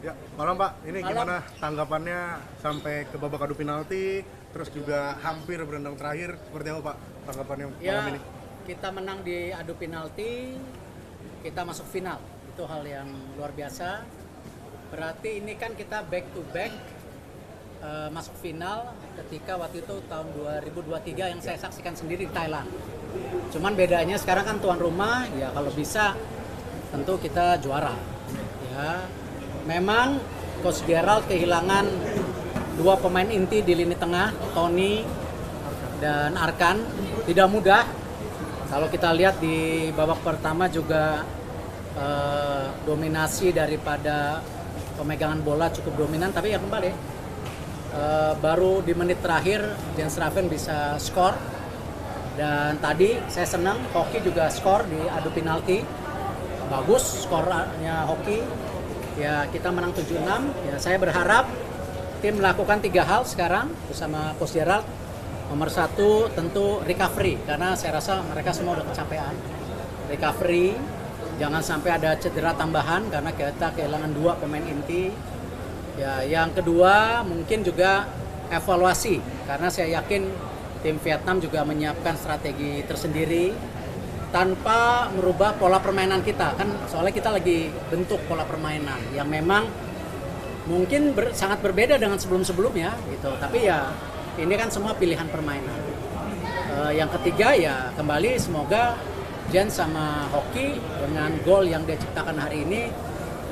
Ya, malam Pak. Ini Malam. gimana tanggapannya sampai ke babak adu penalti, terus juga hampir berendang terakhir. Seperti apa Pak tanggapannya malam Ya, ini? kita menang di adu penalti, kita masuk final. Itu hal yang luar biasa. Berarti ini kan kita back to back masuk final ketika waktu itu tahun 2023 yang saya saksikan sendiri di Thailand. Cuman bedanya sekarang kan tuan rumah, ya kalau bisa tentu kita juara. Ya, memang Coach Gerald kehilangan dua pemain inti di lini tengah, Tony dan Arkan. Tidak mudah. Kalau kita lihat di babak pertama juga dominasi daripada pemegangan bola cukup dominan, tapi ya kembali baru di menit terakhir Jens Raven bisa skor. Dan tadi saya senang Hoki juga skor di adu penalti. Bagus skornya Hoki. Ya, kita menang 7-6. Ya, saya berharap tim melakukan 3 hal sekarang bersama Coach Gerald. Nomor 1 tentu recovery, karena saya rasa mereka semua udah kecapean. Recovery, jangan sampai ada cedera tambahan karena kita kehilangan 2 pemain inti. Ya, yang kedua mungkin juga evaluasi, karena saya yakin tim Vietnam juga menyiapkan strategi tersendiri tanpa merubah pola permainan kita. Kan soalnya kita lagi bentuk pola permainan yang memang mungkin sangat berbeda dengan sebelum-sebelumnya gitu. Tapi ya ini kan semua pilihan permainan. Yang ketiga ya kembali semoga Jen sama Hoki dengan gol yang dia ciptakan hari ini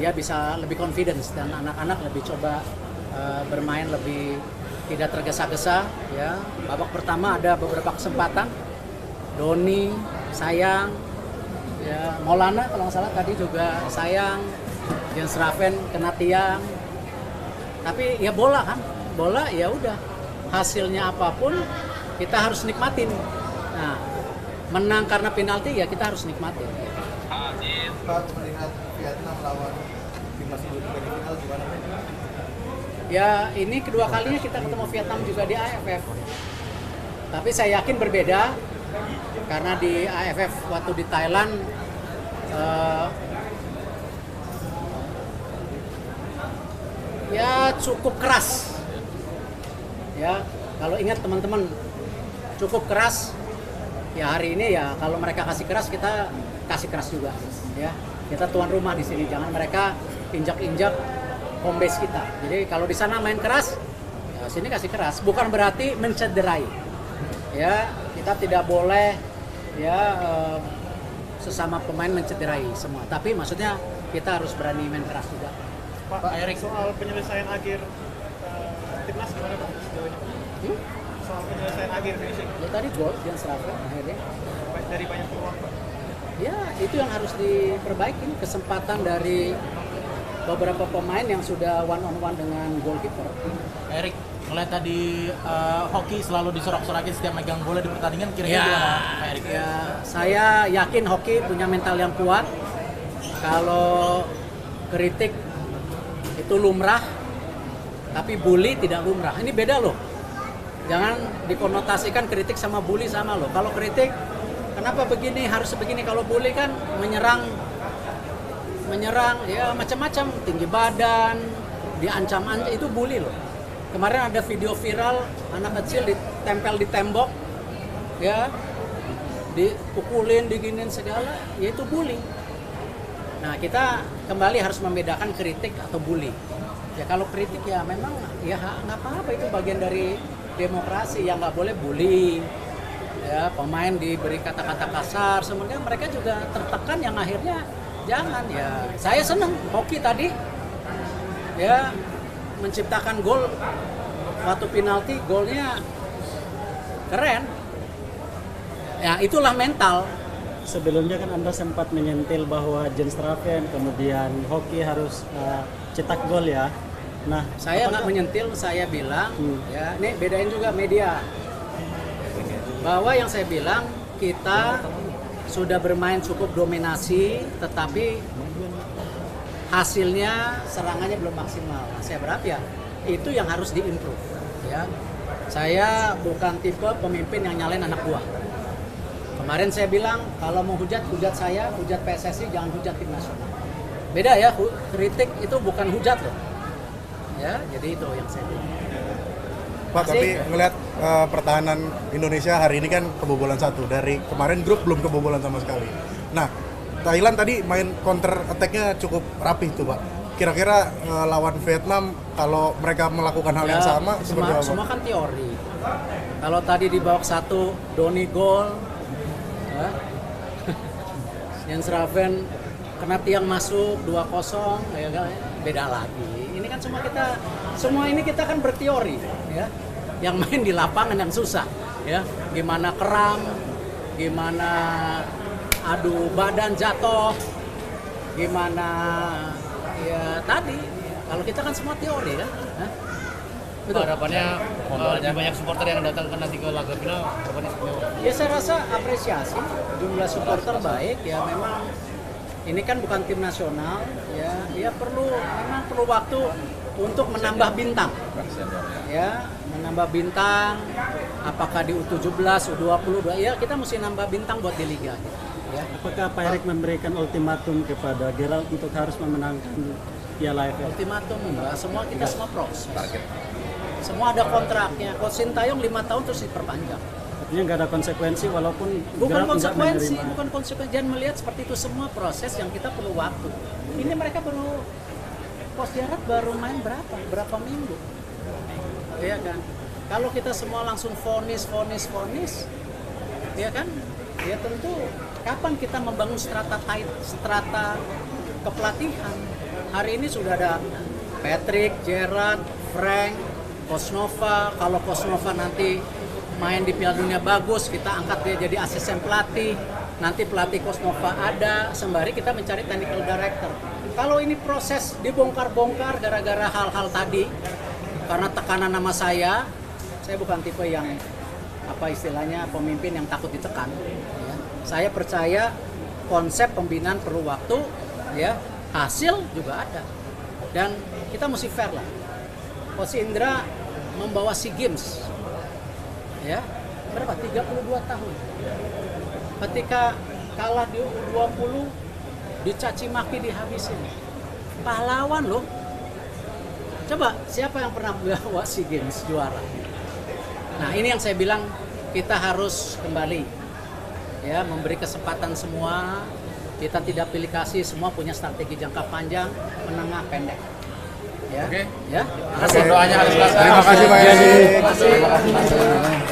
dia bisa lebih confidence dan anak-anak lebih coba bermain lebih tidak tergesa-gesa ya. Babak pertama ada beberapa kesempatan. Doni, Sayang, ya Maulana kalau nggak salah tadi juga Sayang, Jens Raven kena tiang. Tapi ya bola kan, bola ya udah hasilnya apapun kita harus nikmatin. Nah, menang karena penalti ya kita harus nikmatin. Pak, melihat Vietnam lawan timnas U23 di final gimana? Ya ini kedua kalinya kita ketemu Vietnam juga di AFF. Tapi saya yakin berbeda karena di AFF waktu di Thailand ya cukup keras. Ya kalau ingat teman-teman cukup keras. Ya hari ini ya kalau mereka kasih keras kita kasih keras juga. Ya kita tuan rumah di sini, jangan mereka injak-injak home base kita. Jadi kalau di sana main keras, ya sini kasih keras. Bukan berarti mencederai. Ya kita tidak boleh ya sesama pemain mencederai semua. Tapi maksudnya kita harus berani main keras juga. Pak Erik, soal penyelesaian akhir timnas gimana Pak sejauh ini? Soal penyelesaian akhir finishing Ya tadi gol yang serapkan akhirnya. dari banyak peluang Pak. Ya itu yang harus diperbaiki, kesempatan dari beberapa pemain yang sudah one on one dengan goalkeeper. Erik, mulai tadi Hoki selalu disorak-sorakin setiap megang bola di pertandingan, kira-kira Ya, gimana Pak Erik? ya, saya yakin Hoki punya mental yang kuat. Kalau kritik itu lumrah, tapi bully tidak lumrah. Ini beda loh. Jangan dikonotasikan kritik sama bully sama loh. Kalau kritik, kenapa begini, harus begini. Kalau bully kan menyerang ya macam-macam, tinggi badan, diancam-ancam, itu bully loh. Kemarin ada video viral anak kecil ditempel di tembok, ya, dipukulin, diginin segala, ya itu bully. Nah kita kembali harus membedakan kritik atau bully. Ya kalau kritik ya memang ya nggak apa-apa, itu bagian dari demokrasi, yang nggak boleh bully. Ya pemain diberi kata-kata kasar, sebenarnya mereka juga tertekan yang akhirnya jangan. Ya saya senang Hoki tadi ya menciptakan gol waktu penalti, golnya keren. Ya itulah mental. Sebelumnya kan Anda sempat menyentil bahwa Jens Raven kemudian Hoki harus cetak gol ya. Nah, Saya nggak menyentil, saya bilang ya ini bedain juga media. Bahwa yang saya bilang kita sudah bermain cukup dominasi, tetapi hasilnya serangannya belum maksimal. Nah, saya berharap ya itu yang harus diimprove. Ya, saya bukan tipe pemimpin yang nyalain anak buah. Kemarin saya bilang kalau mau hujat saya, hujat PSSI, jangan hujat tim nasional. beda ya, kritik itu bukan hujat loh. Ya, jadi itu yang saya bilang. Pak, tapi ngelihat pertahanan Indonesia hari ini kan kebobolan 1. Dari kemarin grup belum kebobolan sama sekali. Nah, Thailand tadi main counter attack-nya cukup rapih tuh, Pak. Kira-kira lawan Vietnam kalau mereka melakukan hal yang sama seperti apa? Semua kan teori. Kalau tadi di babak 1 Doni gol, ya. Jens Raven kena tiang masuk 2-0, ya kan, beda lagi. Ini kan semua ini kita kan berteori, ya. Yang main di lapangan yang susah, ya. Gimana keram, gimana adu badan jatuh, gimana ya tadi. Kalau kita kan semua teori kan. Hah? Betul. Harapannya lebih banyak supporter yang datang ke nanti ke laga final, harapannya seperti apa? Ya saya rasa apresiasi, jumlah supporter baik, ya memang ini kan bukan tim nasional, ya memang perlu waktu untuk menambah bintang, ya menambah bintang, apakah di U17, U20, ya kita mesti nambah bintang buat di liga. Ya. Apakah Pak Erik memberikan ultimatum kepada Gerald untuk harus memenangkan Piala AFF? Ultimatum enggak, kita semua proses. Semua ada kontraknya. Coach Sintayong 5 tahun terus diperpanjang. Artinya nggak ada konsekuensi walaupun Bukan Gerald nggak konsekuensi, menerima. bukan konsekuensi. Jangan melihat seperti itu, semua proses yang kita perlu waktu. Ini mereka Coach Gerald baru main berapa minggu, ya kan? Kalau kita semua langsung vonis, ya kan? Ya tentu kapan kita membangun strata kepelatihan? Hari ini sudah ada Patrick, Gerrard, Frank, Kosnova. Kalau Kosnova nanti main di Piala Dunia bagus, kita angkat dia jadi asisten pelatih. Nanti pelatih Kosnova ada, sembari kita mencari technical director. Kalau ini proses dibongkar-bongkar gara-gara hal-hal tadi, karena tekanan nama saya bukan tipe yang apa istilahnya pemimpin yang takut ditekan. Ya. Saya percaya konsep pembinaan perlu waktu, ya hasil juga ada, dan kita mesti fair lah. Coach Indra membawa SEA Games, ya berapa? 32 tahun. Ketika kalah di U20, dicaci maki, dihabisin. Pahlawan loh. Coba siapa yang pernah bawa SEA Games juara? Nah ini yang saya bilang kita harus kembali, ya memberi kesempatan semua. Kita tidak pilih kasih, semua punya strategi jangka panjang, menengah, pendek. Ya, Oke. ya. Doanya harus Terima kasih Pak Erik. Terima kasih.